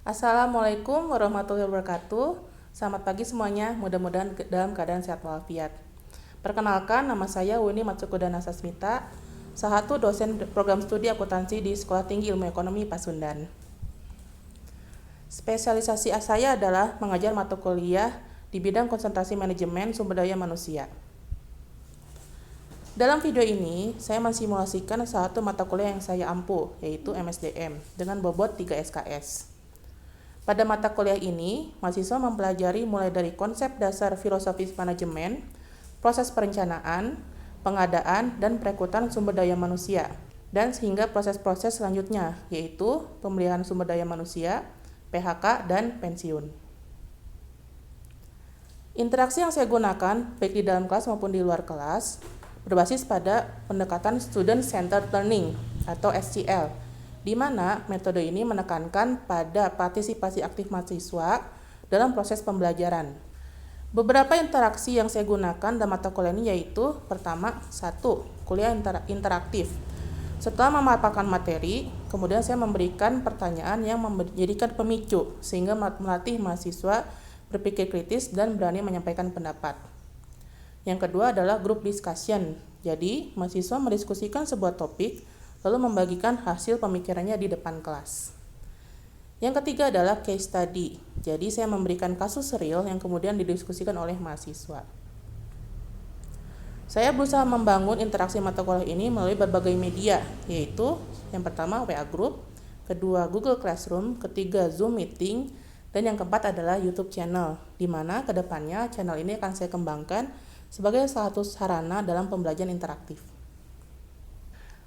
Assalamualaikum warahmatullahi wabarakatuh. Selamat pagi semuanya, mudah-mudahan dalam keadaan sehat walafiat. Perkenalkan, nama saya Wuni Matsukudana Sasmita, salah satu dosen program studi akuntansi di Sekolah Tinggi Ilmu Ekonomi Pasundan. Spesialisasi saya adalah mengajar mata kuliah di bidang konsentrasi manajemen sumber daya manusia. Dalam video ini, saya mensimulasikan salah satu mata kuliah yang saya ampuh, yaitu MSDM, dengan bobot 3 SKS. Pada mata kuliah ini, mahasiswa mempelajari mulai dari konsep dasar filosofis manajemen, proses perencanaan, pengadaan, dan perekrutan sumber daya manusia, dan sehingga proses-proses selanjutnya, yaitu pemeliharaan sumber daya manusia, PHK, dan pensiun. Interaksi yang saya gunakan, baik di dalam kelas maupun di luar kelas, berbasis pada pendekatan Student Centered Learning atau SCL, di mana metode ini menekankan pada partisipasi aktif mahasiswa dalam proses pembelajaran. Beberapa interaksi yang saya gunakan dalam mata kuliah ini yaitu, pertama, 1. Kuliah interaktif. Setelah memaparkan materi, kemudian saya memberikan pertanyaan yang menjadikan pemicu, sehingga melatih mahasiswa berpikir kritis dan berani menyampaikan pendapat. Yang kedua adalah group discussion. Jadi, mahasiswa mendiskusikan sebuah topik, lalu membagikan hasil pemikirannya di depan kelas. Yang ketiga adalah case study. Jadi saya memberikan kasus real yang kemudian didiskusikan oleh mahasiswa. Saya berusaha membangun interaksi mata kuliah ini melalui berbagai media, yaitu yang pertama WA Group, kedua Google Classroom, ketiga Zoom Meeting, dan yang keempat adalah YouTube channel, di mana kedepannya channel ini akan saya kembangkan sebagai salah satu sarana dalam pembelajaran interaktif.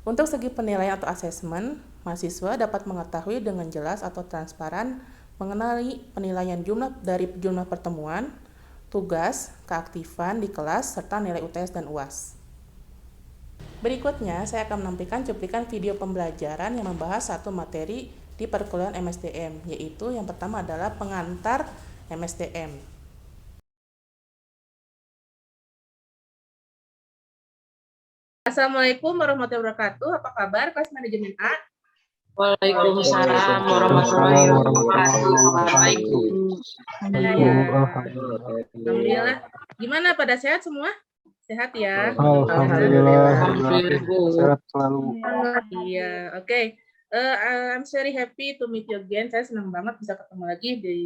Untuk segi penilaian atau asesmen, mahasiswa dapat mengetahui dengan jelas atau transparan mengenai penilaian dari jumlah pertemuan, tugas, keaktifan di kelas, serta nilai UTS dan UAS. Berikutnya, saya akan menampilkan cuplikan video pembelajaran yang membahas satu materi di perkuliahan MSDM, yaitu yang pertama adalah pengantar MSDM. Assalamualaikum warahmatullahi wabarakatuh. Apa kabar kelas manajemen A? Waalaikumsalam warahmatullahi wabarakatuh. Baik, Bu. Alhamdulillah. Gimana, pada sehat semua? Sehat ya? Alhamdulillah. Sehat selalu. Iya, oke. I'm very happy to meet you again. Saya senang banget bisa ketemu lagi di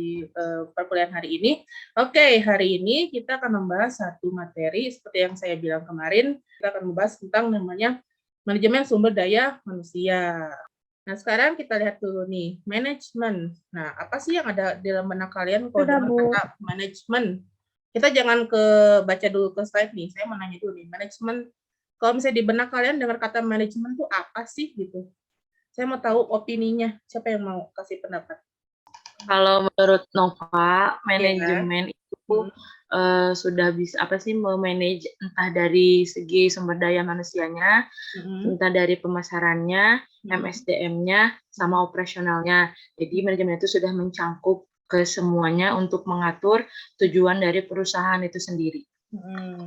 perkuliahan hari ini. Oke, hari ini kita akan membahas satu materi seperti yang saya bilang kemarin. Kita akan membahas tentang namanya manajemen sumber daya manusia. Nah, sekarang kita lihat dulu nih, manajemen. Nah, apa sih yang ada di dalam benak kalian kalau dengar kata manajemen? Kita jangan baca dulu ke slide nih. Saya mau nanya dulu nih, manajemen. Kalau misalnya di benak kalian dengar kata manajemen itu apa sih gitu? Saya mau tahu opininya. Siapa yang mau kasih pendapat? Kalau menurut Nova, manajemen itu sudah bisa memanage entah dari segi sumber daya manusianya, entah dari pemasarannya, MSDM-nya, sama operasionalnya. Jadi manajemen itu sudah mencangkup ke semuanya untuk mengatur tujuan dari perusahaan itu sendiri.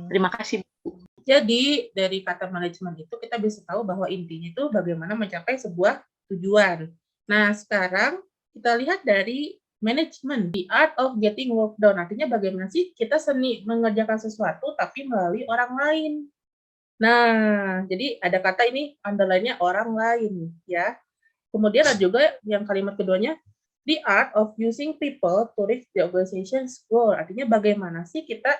Terima kasih, Bu. Jadi dari kata manajemen itu kita bisa tahu bahwa intinya itu bagaimana mencapai sebuah tujuan. Nah, sekarang kita lihat dari manajemen, the art of getting work done. Artinya bagaimana sih kita seni mengerjakan sesuatu tapi melalui orang lain. Nah, jadi ada kata ini underline-nya orang lain ya. Kemudian ada juga yang kalimat keduanya, the art of using people to reach the organization's goal. Artinya bagaimana sih kita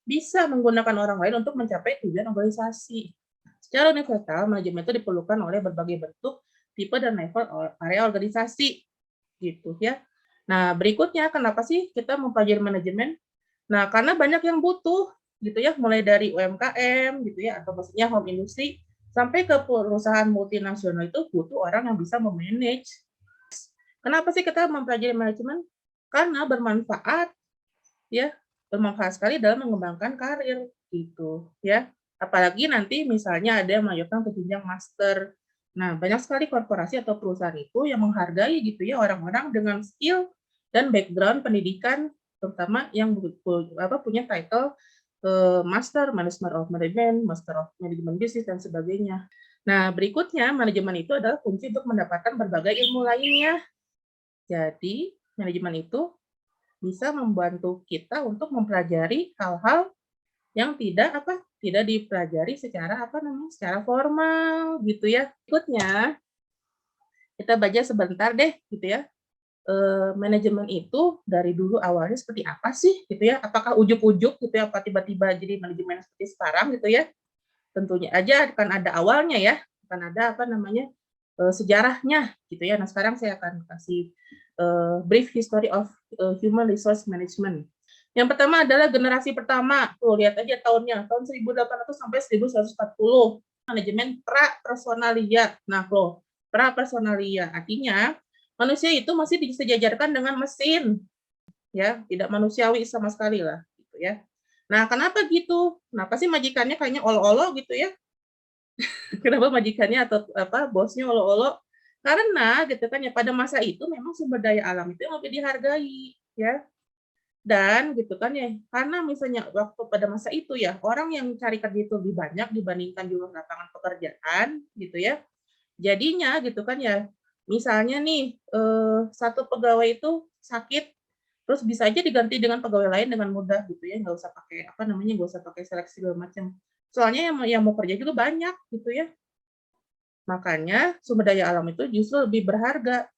bisa menggunakan orang lain untuk mencapai tujuan organisasi. Secara universal, manajemen itu diperlukan oleh berbagai bentuk, tipe, dan level area organisasi. Gitu ya. Nah, berikutnya kenapa sih kita mempelajari manajemen? Nah, karena banyak yang butuh gitu ya, mulai dari UMKM gitu ya, atau maksudnya home industry, sampai ke perusahaan multinasional itu butuh orang yang bisa memanage. Kenapa sih kita mempelajari manajemen? Karena bermanfaat ya, bermanfaat sekali dalam mengembangkan karir gitu ya. Apalagi nanti misalnya ada yang melanjutkan ke jenjang master. Nah, banyak sekali korporasi atau perusahaan itu yang menghargai gitu ya orang-orang dengan skill dan background pendidikan, terutama yang punya title Master Management of Management, Master of Management Business, dan sebagainya. Nah, berikutnya manajemen itu adalah kunci untuk mendapatkan berbagai ilmu lainnya. Jadi, Manajemen itu bisa membantu kita untuk mempelajari hal-hal yang tidak dipelajari secara formal gitu ya. Berikutnya, kita baca sebentar deh gitu ya. Manajemen itu dari dulu awalnya seperti apa sih gitu ya? Apakah ujug-ujug gitu ya, apa tiba-tiba jadi manajemen seperti sekarang gitu ya? Tentunya aja akan ada awalnya ya, akan ada sejarahnya gitu ya. Nah, sekarang saya akan kasih brief history of human resource management. Yang pertama adalah generasi pertama. Tuh, lihat aja tahunnya, tahun 1800 sampai 1140. Manajemen pra-personalia. Nah, loh, pra-personalia artinya manusia itu masih disejajarkan dengan mesin, ya, tidak manusiawi sama sekali lah, gitu ya. Nah, kenapa gitu? Kenapa sih majikannya kayaknya olo-olo gitu ya? Kenapa majikannya atau bosnya olo-olo? Karena gitu kan ya pada masa itu memang sumber daya alam itu yang lebih dihargai, ya. Dan gitu kan ya, karena misalnya waktu pada masa itu ya, orang yang cari kerja itu lebih banyak dibandingkan jumlah lapangan pekerjaan gitu ya. Jadinya gitu kan ya, misalnya nih, satu pegawai itu sakit, terus bisa aja diganti dengan pegawai lain dengan mudah gitu ya, nggak usah pakai nggak usah pakai seleksi segala macam. Soalnya yang mau kerja juga banyak gitu ya. Makanya sumber daya alam itu justru lebih berharga.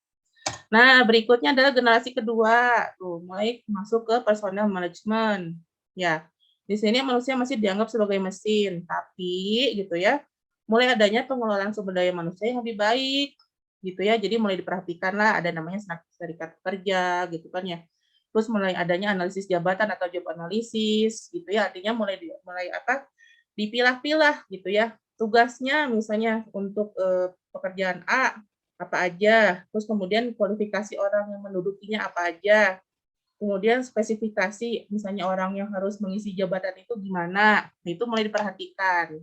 Nah, berikutnya adalah generasi kedua, tuh mulai masuk ke personal management. Ya, di sini manusia masih dianggap sebagai mesin, tapi gitu ya, mulai adanya pengelolaan sumber daya manusia yang lebih baik, gitu ya. Jadi mulai diperhatikan lah, ada namanya serikat pekerja, gitu kan ya. Terus mulai adanya analisis jabatan atau job analisis, gitu ya. Artinya dipilah-pilah gitu ya. Tugasnya misalnya untuk pekerjaan A apa aja, terus kemudian kualifikasi orang yang mendudukinya apa aja, kemudian spesifikasi misalnya orang yang harus mengisi jabatan itu gimana, itu mulai diperhatikan,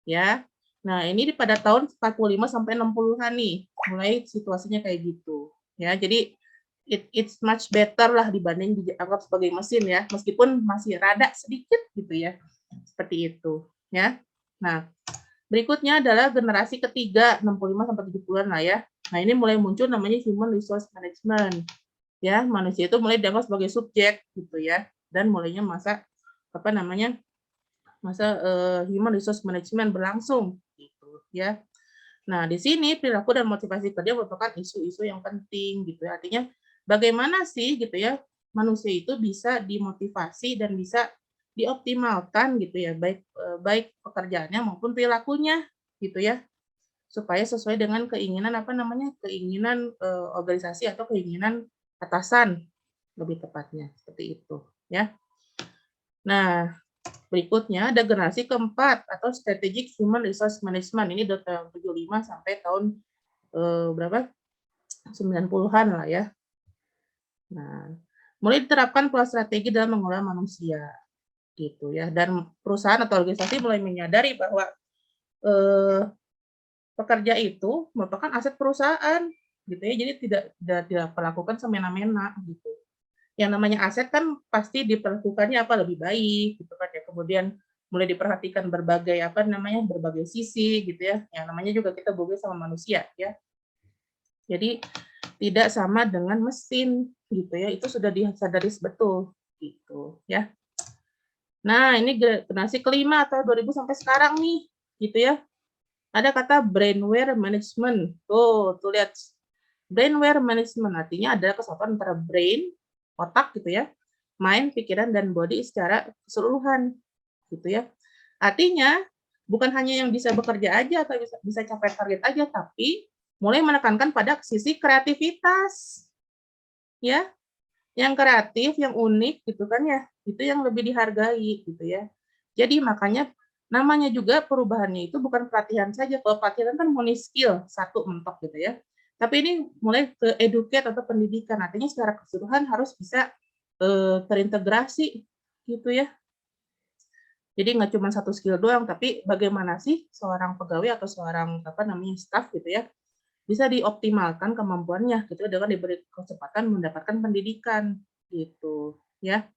ya. Nah, ini pada tahun 45 sampai 60-an nih, mulai situasinya kayak gitu, ya. Jadi it's much better lah dibanding dianggap sebagai mesin ya, meskipun masih rada sedikit gitu ya, seperti itu, ya. Nah, berikutnya adalah generasi ketiga, 65 sampai 70-an lah ya. Nah, ini mulai muncul namanya human resource management. Ya, manusia itu mulai dianggap sebagai subjek gitu ya. Dan mulainya human resource management berlangsung gitu ya. Nah, di sini perilaku dan motivasi kerja merupakan isu-isu yang penting gitu ya. Artinya bagaimana sih gitu ya manusia itu bisa dimotivasi dan bisa dioptimalkan gitu ya, baik pekerjaannya maupun perilakunya gitu ya, supaya sesuai dengan keinginan organisasi atau keinginan atasan lebih tepatnya seperti itu ya. Nah, berikutnya ada generasi keempat atau strategic human resource management. Ini dari tahun 75 sampai tahun berapa? 90-an lah ya. Nah, mulai diterapkan pola strategi dalam mengelola manusia gitu ya. Dan perusahaan atau organisasi mulai menyadari bahwa pekerja itu merupakan aset perusahaan gitu ya. Jadi tidak diperlakukan semena-mena gitu. Yang namanya aset kan pasti diperlakukannya lebih baik gitu kan ya. Kemudian mulai diperhatikan berbagai sisi gitu ya. Yang namanya juga kita bekerja sama manusia ya. Jadi tidak sama dengan mesin gitu ya. Itu sudah disadari betul gitu ya. Nah, ini generasi kelima atau 2000 sampai sekarang nih gitu ya. Ada kata brainware management. Tuh lihat. Brainware management artinya adalah kesatuan antara brain, otak gitu ya, mind, pikiran, dan body secara keseluruhan gitu ya. Artinya bukan hanya yang bisa bekerja aja atau bisa capai target aja, tapi mulai menekankan pada sisi kreativitas ya, yang kreatif, yang unik gitu kan ya, itu yang lebih dihargai gitu ya. Jadi makanya namanya juga perubahannya itu bukan pelatihan saja. Kalau pelatihan kan murni skill, satu mentok gitu ya. Tapi ini mulai ke educate atau pendidikan, artinya secara keseluruhan harus bisa terintegrasi gitu ya. Jadi nggak cuma satu skill doang, tapi bagaimana sih seorang pegawai atau seorang staff gitu ya bisa dioptimalkan kemampuannya gitu dengan diberi kesempatan mendapatkan pendidikan gitu ya.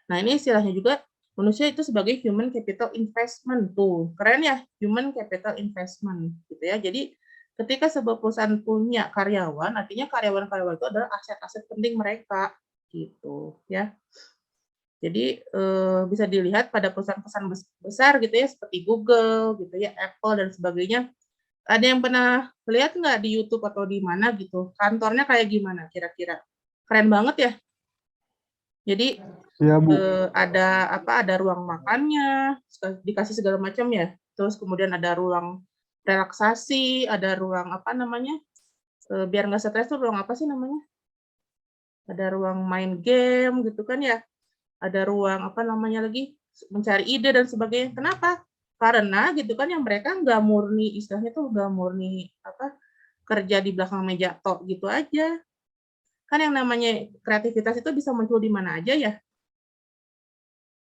Nah, ini istilahnya juga manusia itu sebagai human capital investment tuh. Keren ya, human capital investment gitu ya. Jadi ketika sebuah perusahaan punya karyawan, artinya karyawan-karyawan itu adalah aset-aset penting mereka, gitu ya. Jadi bisa dilihat pada perusahaan-perusahaan besar gitu ya, seperti Google gitu ya, Apple dan sebagainya. Ada yang pernah lihat nggak di YouTube atau di mana gitu, kantornya kayak gimana kira-kira? Keren banget ya. Jadi Iya, Bu. ada apa, ada ruang makannya, dikasih segala macam ya. Terus kemudian ada ruang relaksasi, ada ruang apa namanya, biar nggak stres tuh ruang apa sih namanya? Ada ruang main game gitu kan ya. Ada ruang apa namanya lagi, mencari ide dan sebagainya. Kenapa? Karena gitu kan yang mereka nggak murni, istilahnya tuh nggak murni apa, kerja di belakang meja tok gitu aja. Kan yang namanya kreativitas itu bisa muncul di mana aja ya.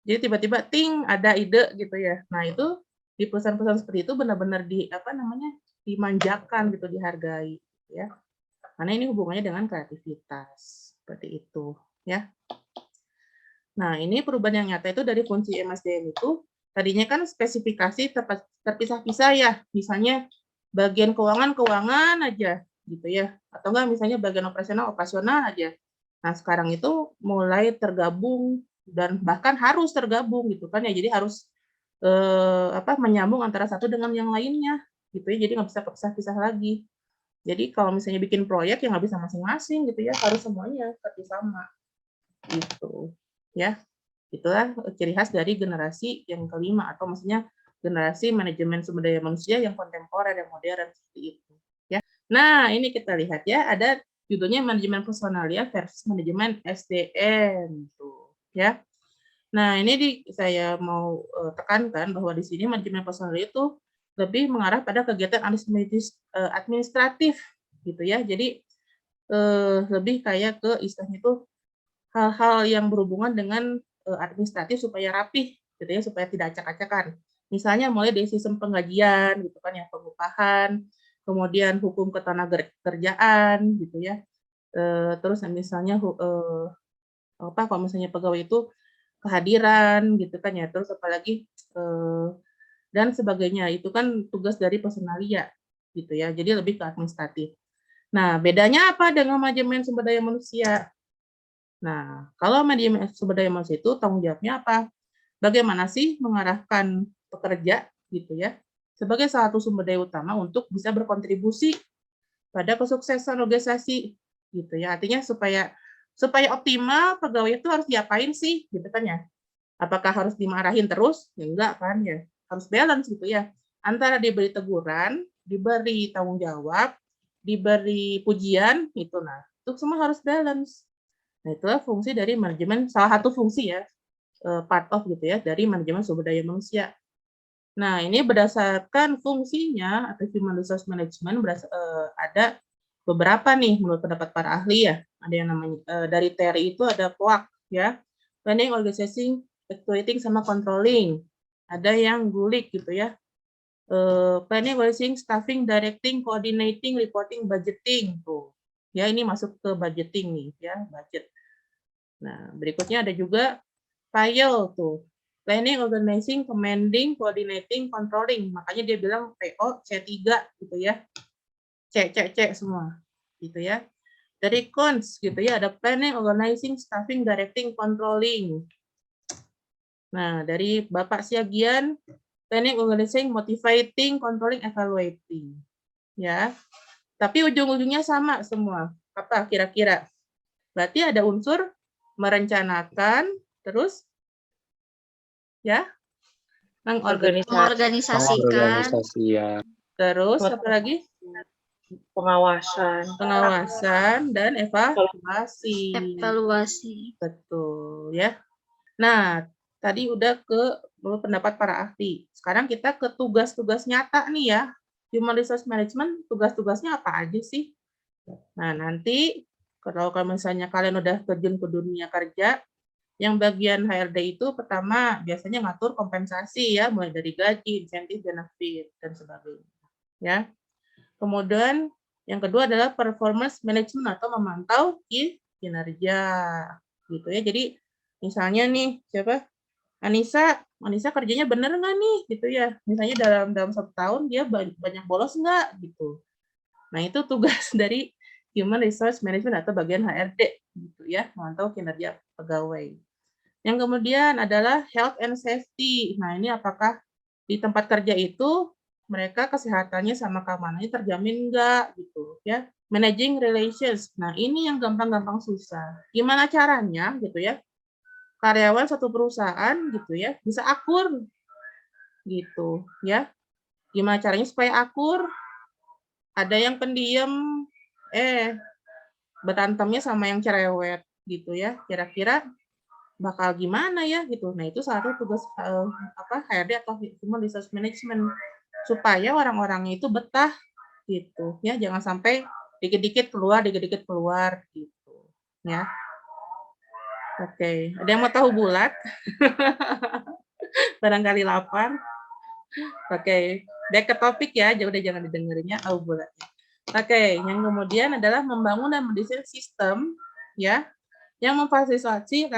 Jadi tiba-tiba ting ada ide gitu ya. Nah, itu di perusahaan-perusahaan seperti itu benar-benar di apa namanya, dimanjakan gitu, dihargai ya. Karena ini hubungannya dengan kreativitas. Seperti itu ya. Nah, ini perubahan yang nyata itu dari fungsi MSDM itu tadinya kan spesifikasi terpisah-pisah ya. Misalnya bagian keuangan aja gitu ya. Atau enggak misalnya bagian operasional aja. Nah, sekarang itu mulai tergabung dan bahkan harus tergabung gitu kan ya. Jadi harus menyambung antara satu dengan yang lainnya gitu ya. Jadi nggak bisa kepisah-pisah lagi. Jadi kalau misalnya bikin proyek ya nggak bisa masing-masing gitu ya, harus semuanya kerjasama gitu ya. Itulah ciri khas dari generasi yang kelima atau maksudnya generasi manajemen sumber daya manusia yang kontemporer, yang modern seperti itu ya. Nah, ini kita lihat ya, ada judulnya manajemen personalia versus manajemen SDM tuh ya. Nah, ini saya mau tekankan bahwa di sini manajemen personalia itu lebih mengarah pada kegiatan administratif gitu ya. Jadi lebih kayak ke istilahnya itu hal-hal yang berhubungan dengan administratif supaya rapih gitu ya, supaya tidak acak-acakan. Misalnya mulai dari sistem penggajian gitu kan ya, pengupahan, kemudian hukum ketenagakerjaan gitu ya. Terus misalnya kalau misalnya pegawai itu kehadiran gitu kan ya, terus apalagi dan sebagainya. Itu kan tugas dari personalia gitu ya. Jadi lebih ke administratif. Nah, bedanya apa dengan manajemen sumber daya manusia? Nah, kalau manajemen sumber daya manusia itu tanggung jawabnya apa? Bagaimana sih mengarahkan pekerja gitu ya sebagai salah satu sumber daya utama untuk bisa berkontribusi pada kesuksesan organisasi gitu ya. Artinya supaya optimal pegawai itu harus diapain sih gitu kan ya. Apakah harus dimarahin terus? Ya enggak kan ya. Harus balance gitu ya. Antara diberi teguran, diberi tanggung jawab, diberi pujian itu itu semua harus balance. Nah, itulah fungsi dari manajemen, salah satu fungsi ya, part of gitu ya, dari manajemen sumber daya manusia. Nah, ini berdasarkan fungsinya atau human resource management ada beberapa nih menurut pendapat para ahli ya. Ada yang namanya dari TRI itu ada POAK ya, planning, organizing, evaluating sama controlling. Ada yang GULIK gitu ya. Planning, organizing, staffing, directing, coordinating, reporting, budgeting tuh. Ya, ini masuk ke budgeting nih ya, budget. Nah, berikutnya ada juga file tuh. Planning, organizing, commanding, coordinating, controlling. Makanya dia bilang PO C3 gitu ya. C semua. Gitu ya. Dari cons gitu ya, ada planning, organizing, staffing, directing, controlling. Nah, dari Bapak Siagian, planning, organizing, motivating, controlling, evaluating. Ya. Tapi ujung-ujungnya sama semua. Apa kira-kira? Berarti ada unsur merencanakan, terus ya, Mengorganisasikan. terus apa lagi? Pengawasan dan evaluasi. Betul ya. Nah, tadi udah ke pendapat para ahli. Sekarang kita ke tugas-tugas nyata nih ya. Human Resource Management tugas-tugasnya apa aja sih? Nah, nanti kalau misalnya kalian udah terjun ke dunia kerja, yang bagian HRD itu pertama biasanya ngatur kompensasi ya, mulai dari gaji, insentif, benefit, dan sebagainya. Ya. Kemudian yang kedua adalah performance management atau memantau kinerja. Gitu ya. Jadi misalnya nih, siapa? Anissa kerjanya bener nggak nih? Gitu ya. Misalnya dalam 1 tahun dia banyak bolos nggak? Gitu. Nah, itu tugas dari Human Resource Management atau bagian HRD gitu ya, memantau kinerja pegawai. Yang kemudian adalah health and safety. Nah, ini apakah di tempat kerja itu mereka kesehatannya sama keamanannya terjamin enggak gitu ya. Managing relations. Nah, ini yang gampang-gampang susah. Gimana caranya gitu ya? Karyawan satu perusahaan gitu ya bisa akur gitu ya. Gimana caranya supaya akur? Ada yang pendiam, berantemnya sama yang cerewet gitu ya. Kira-kira bakal gimana ya gitu. Nah, itu salah satu tugas HRD atau Human Resource Management supaya orang-orangnya itu betah gitu ya. Jangan sampai dikit-dikit keluar gitu ya. Oke, ada yang mau tahu bulat? Barangkali lapar. Oke, back ke topik ya, udah jangan didengerinnya tahu bulatnya. Oke, yang kemudian adalah membangun dan mendesain sistem ya yang memfasilitasi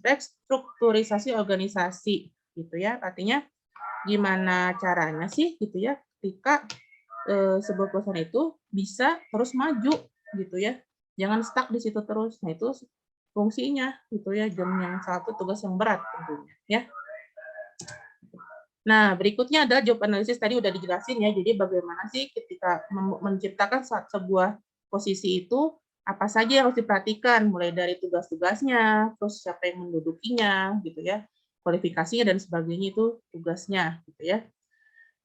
restrukturisasi organisasi gitu ya. Artinya gimana caranya sih gitu ya ketika sebuah perusahaan itu bisa terus maju gitu ya. Jangan stuck di situ terus. Nah, itu fungsinya gitu ya, dan yang satu tugas yang berat tentunya ya. Nah, berikutnya adalah job analysis, tadi udah dijelasin ya. Jadi bagaimana sih ketika menciptakan sebuah posisi itu, apa saja yang harus diperhatikan, mulai dari tugas-tugasnya, terus siapa yang mendudukinya, gitu ya, kualifikasinya dan sebagainya itu tugasnya, gitu ya.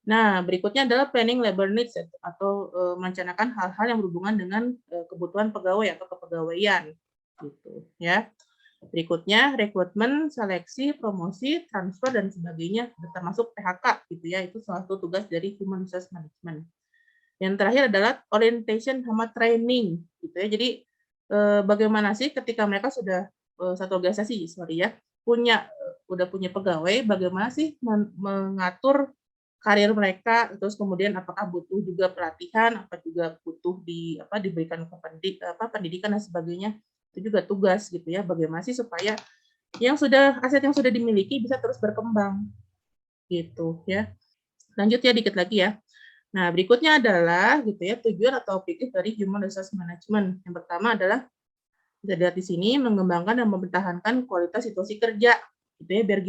Nah, berikutnya adalah planning labor needs atau merencanakan hal-hal yang berhubungan dengan kebutuhan pegawai atau kepegawaian, gitu ya. Berikutnya rekrutmen, seleksi, promosi, transfer dan sebagainya termasuk PHK gitu ya. Itu salah satu tugas dari Human Resource Management. Yang terakhir adalah orientation sama training gitu ya. Jadi bagaimana sih ketika mereka sudah satu organisasi ya, udah punya pegawai, bagaimana sih mengatur karir mereka, terus kemudian apakah butuh juga pelatihan, apa juga butuh diberikan pendidikan dan sebagainya. Itu juga tugas gitu ya, bagaimana sih supaya aset yang sudah dimiliki bisa terus berkembang gitu ya. Lanjut ya dikit lagi ya. Nah, berikutnya adalah gitu ya tujuan atau objektif dari Human Resource Management. Yang pertama adalah bisa dilihat di sini mengembangkan dan mempertahankan kualitas situasi kerja gitu ya, biar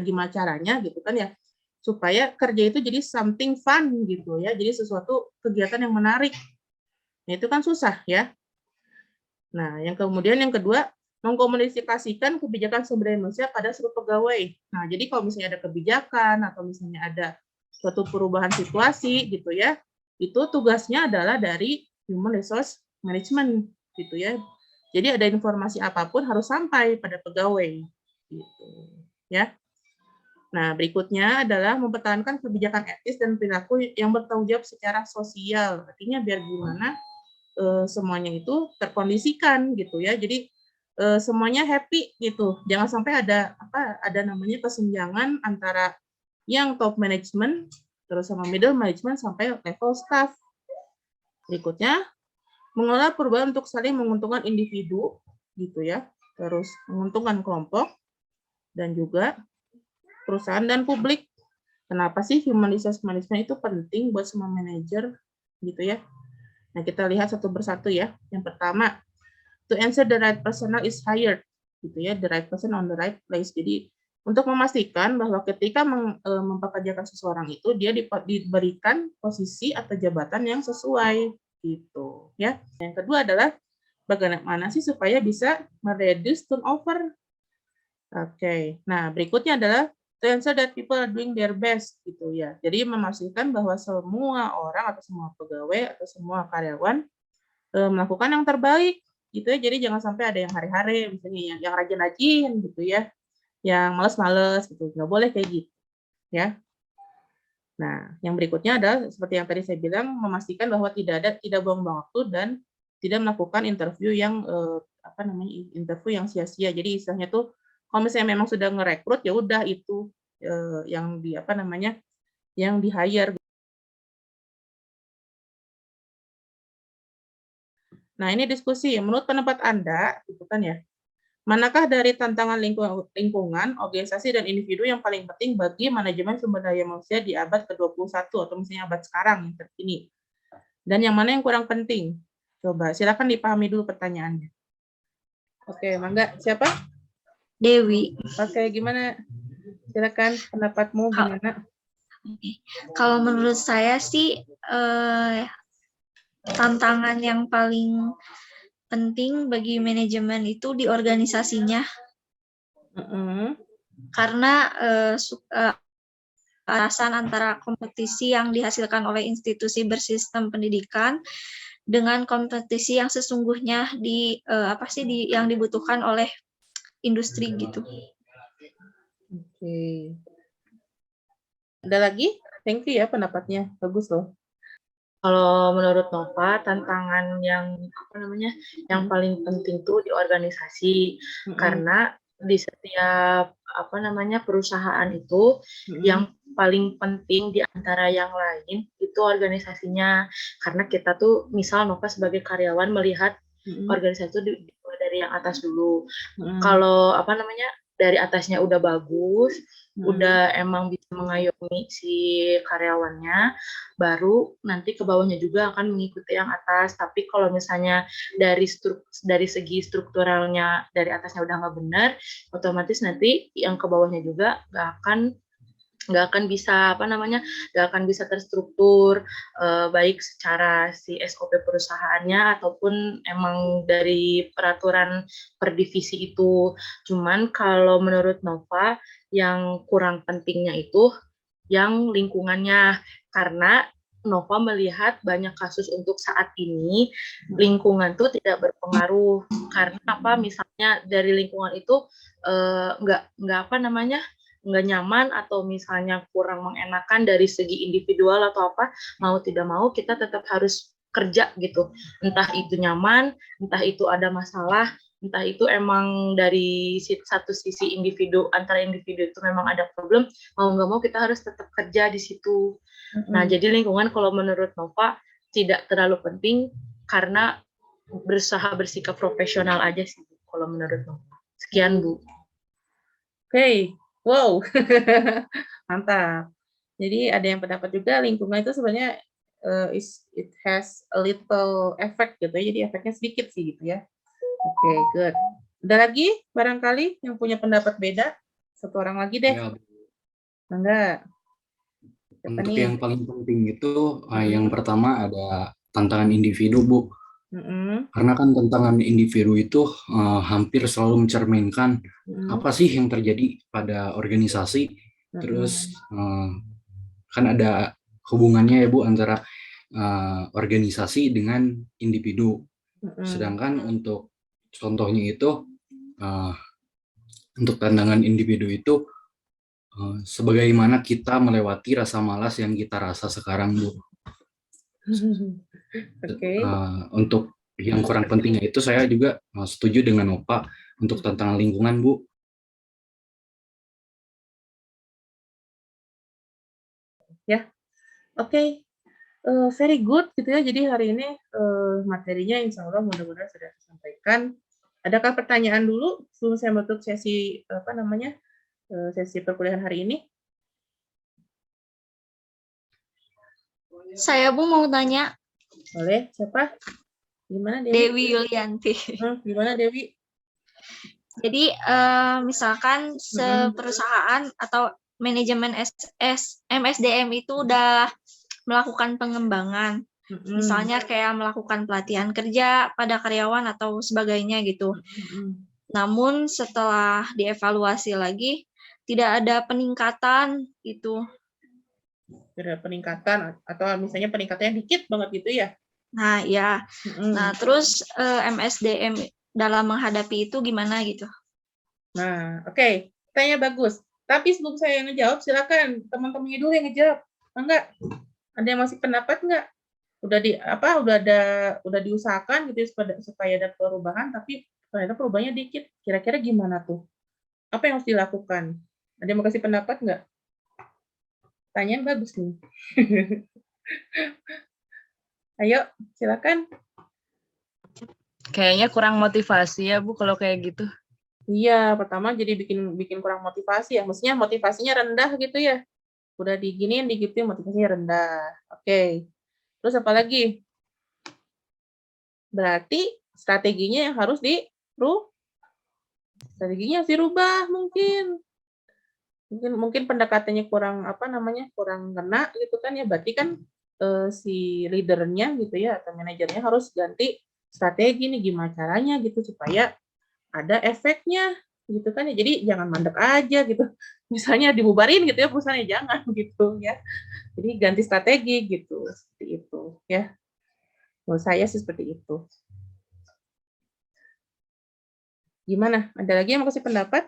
gimana caranya gitu kan ya, supaya kerja itu jadi something fun gitu ya, jadi sesuatu kegiatan yang menarik. Nah, itu kan susah ya. Nah, yang kedua, mengkomunikasikan kebijakan sumber daya manusia pada seluruh pegawai. Nah, jadi kalau misalnya ada kebijakan atau misalnya ada suatu perubahan situasi gitu ya, itu tugasnya adalah dari Human Resource Management gitu ya. Jadi ada informasi apapun harus sampai pada pegawai gitu ya. Nah, berikutnya adalah mempertahankan kebijakan etis dan perilaku yang bertanggung jawab secara sosial. Artinya biar gimana semuanya itu terkondisikan gitu ya. Jadi semuanya happy gitu. Jangan sampai ada namanya kesenjangan antara yang top management terus sama middle management sampai level staff. Berikutnya, mengelola perubahan untuk saling menguntungkan individu gitu ya. Terus menguntungkan kelompok dan juga perusahaan dan publik. Kenapa sih Human Resource Management itu penting buat semua manajer gitu ya? Nah, kita lihat satu persatu ya. Yang pertama, to ensure the right personnel is hired, gitu ya, the right person on the right place. Jadi, untuk memastikan bahwa ketika mempekerjakan seseorang itu, dia diberikan posisi atau jabatan yang sesuai, gitu ya. Yang kedua adalah bagaimana sih supaya bisa mereduce turnover. Oke, nah berikutnya adalah to ensure that people are doing their best gitu ya. Jadi memastikan bahwa semua orang atau semua pegawai atau semua karyawan melakukan yang terbaik gitu ya. Jadi jangan sampai ada yang hari-hari misalnya yang rajin-rajin gitu ya, yang males-males gitu. Nggak boleh kayak gitu ya. Nah, yang berikutnya adalah seperti yang tadi saya bilang memastikan bahwa tidak buang-buang waktu dan tidak melakukan interview yang interview yang sia-sia. Jadi istilahnya tuh kalau misalnya memang sudah ngerekrut ya udah itu yang yang di-hire. Nah, ini diskusi, menurut pendapat Anda, gitu kan ya, manakah dari tantangan lingkungan, organisasi, dan individu yang paling penting bagi manajemen sumber daya manusia di abad ke-21 atau misalnya abad sekarang yang terkini? Dan yang mana yang kurang penting? Coba, silakan dipahami dulu pertanyaannya. Oke, Mangga, siapa? Dewi. Oke, gimana? Silakan, pendapatmu gimana? Kalau menurut saya sih tantangan yang paling penting bagi manajemen itu di organisasinya, karena alasan antara kompetisi yang dihasilkan oleh institusi bersistem pendidikan dengan kompetisi yang sesungguhnya yang dibutuhkan oleh industri gitu. Oke. Ada lagi? Thank you ya pendapatnya, bagus loh. Kalau menurut Nova, tantangan yang yang paling penting tuh di organisasi, karena di setiap perusahaan itu yang paling penting di antara yang lain itu organisasinya. Karena kita tuh, misal Nova sebagai karyawan melihat organisasi itu dari yang atas dulu. Kalau dari atasnya udah bagus, udah emang bisa mengayomi si karyawannya, baru nanti ke bawahnya juga akan mengikuti yang atas. Tapi kalau misalnya dari segi strukturalnya dari atasnya udah nggak benar, otomatis nanti yang ke bawahnya juga nggak akan bisa terstruktur baik secara si SOP perusahaannya ataupun emang dari peraturan per divisi itu. Cuman kalau menurut Nova yang kurang pentingnya itu yang lingkungannya, karena Nova melihat banyak kasus untuk saat ini lingkungan tuh tidak berpengaruh, karena misalnya dari lingkungan itu nggak nyaman atau misalnya kurang mengenakan dari segi individual atau mau tidak mau kita tetap harus kerja gitu, entah itu nyaman, entah itu ada masalah, entah itu emang dari satu sisi antara individu itu memang ada problem, mau nggak mau kita harus tetap kerja di situ. Nah, jadi lingkungan kalau menurut Nova tidak terlalu penting, karena bersikap profesional aja sih kalau menurut Nova. Sekian, Bu. Oke. Wow, mantap. Jadi ada yang pendapat juga lingkungan itu sebenarnya it has a little effect gitu ya, jadi efeknya sedikit sih gitu ya. Oke, good. Ada lagi barangkali yang punya pendapat beda? Satu orang lagi deh. Ya, Enggak. untuk yang paling penting itu yang pertama ada tantangan individu, Bu. Karena kan tantangan individu itu hampir selalu mencerminkan apa sih yang terjadi pada organisasi. Terus kan ada hubungannya ya, Bu, antara organisasi dengan individu. Sedangkan untuk contohnya itu untuk tantangan individu itu sebagaimana kita melewati rasa malas yang kita rasa sekarang, Bu. Untuk yang kurang pentingnya itu saya juga setuju dengan Nova untuk tantangan lingkungan, Bu. Ya, oke. Very good gitu ya. Jadi hari ini materinya insya Allah mudah-mudahan sudah disampaikan. Adakah pertanyaan dulu sebelum saya menutup sesi sesi perkuliahan hari ini? Saya Bu mau tanya. Boleh, siapa? Gimana Dewi? Dewi Yulianti. Gimana Dewi? Jadi misalkan perusahaan atau manajemen MSDM itu udah melakukan pengembangan, misalnya kayak melakukan pelatihan kerja pada karyawan atau sebagainya gitu. Namun setelah dievaluasi lagi tidak ada peningkatan gitu. Tidak ada peningkatan atau misalnya peningkatannya dikit banget gitu ya? Nah ya, nah terus MSDM dalam menghadapi itu gimana gitu? Nah, oke. Tanya bagus. Tapi sebelum saya ngejawab, silakan teman-temannya dulu yang ngejawab. Enggak? Ada yang masih pendapat enggak? Udah diusahakan gitu supaya ada perubahan, tapi ternyata perubahannya dikit. Kira-kira gimana tuh? Apa yang harus dilakukan? Ada yang mau kasih pendapat enggak? Tanyaan bagus nih. Ayo, silakan. Kayaknya kurang motivasi ya, Bu, kalau kayak gitu. Iya, pertama jadi bikin kurang motivasi ya. Maksudnya motivasinya rendah gitu ya. Udah diginiin, digituin, motivasinya rendah. Oke. Terus apa lagi? berarti strateginya yang harus dirubah mungkin. Mungkin pendekatannya kurang kurang kena gitu kan ya, berarti kan si leadernya gitu ya atau manajernya harus ganti strategi nih, gimana caranya gitu supaya ada efeknya gitu kan ya. Jadi jangan mandek aja gitu. Misalnya dibubarin gitu ya perusahaannya, jangan gitu ya. Jadi ganti strategi gitu, seperti itu ya. Menurut saya sih seperti itu. Gimana? Ada lagi yang mau kasih pendapat?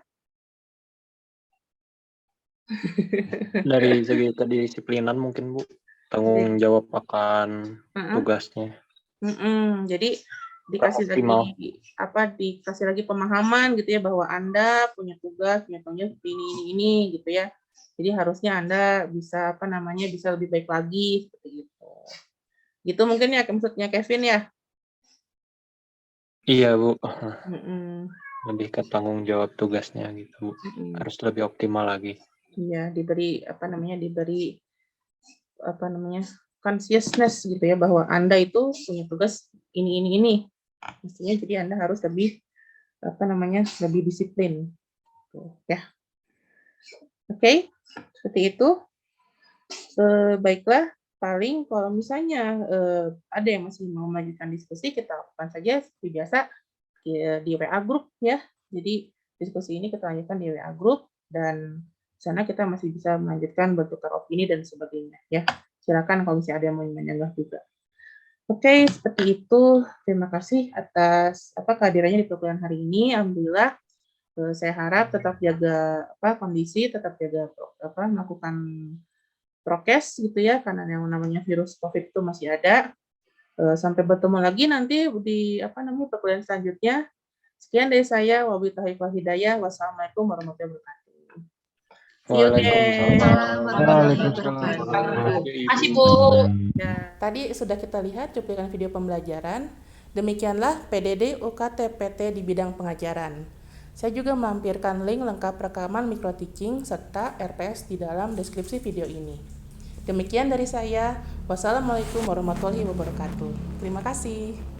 Dari segi kedisiplinan mungkin Bu, tanggung jawab akan tugasnya. Jadi dikasih lagi pemahaman gitu ya, bahwa Anda punya tugas, punya tanggung jawab ini gitu ya. Jadi harusnya Anda bisa bisa lebih baik lagi seperti itu. Gitu mungkin ya maksudnya Kevin ya. Iya Bu. Lebih ke tanggung jawab tugasnya gitu Bu. Harus lebih optimal lagi. Iya, diberi consciousness gitu ya, bahwa Anda itu punya tugas ini. Mestinya jadi Anda harus lebih lebih disiplin. Ya. Oke, seperti itu. Baiklah, paling kalau misalnya ada yang masih mau melanjutkan diskusi, kita lakukan saja seperti biasa di WA group ya. Jadi diskusi ini kita lanjutkan di WA group, dan sana kita masih bisa melanjutkan bertukar opini dan sebagainya ya. Silakan kalau misalnya ada yang mau menyanggah juga. Oke, seperti itu. Terima kasih atas kehadirannya di perkuliahan hari ini. Alhamdulillah. Saya harap tetap jaga kondisi, tetap jaga melakukan prokes gitu ya, karena yang namanya virus COVID itu masih ada. Sampai bertemu lagi nanti di perkuliahan selanjutnya. Sekian dari saya. Wabillahi taufiq wal hidayah. Wassalamualaikum warahmatullahi wabarakatuh. Makasih Bu. Tadi sudah kita lihat cuplikan video pembelajaran. Demikianlah PDD UKT-PT di bidang pengajaran. Saya juga melampirkan link lengkap rekaman micro teaching serta RPS di dalam deskripsi video ini. Demikian dari saya. Wassalamualaikum warahmatullahi wabarakatuh. Terima kasih.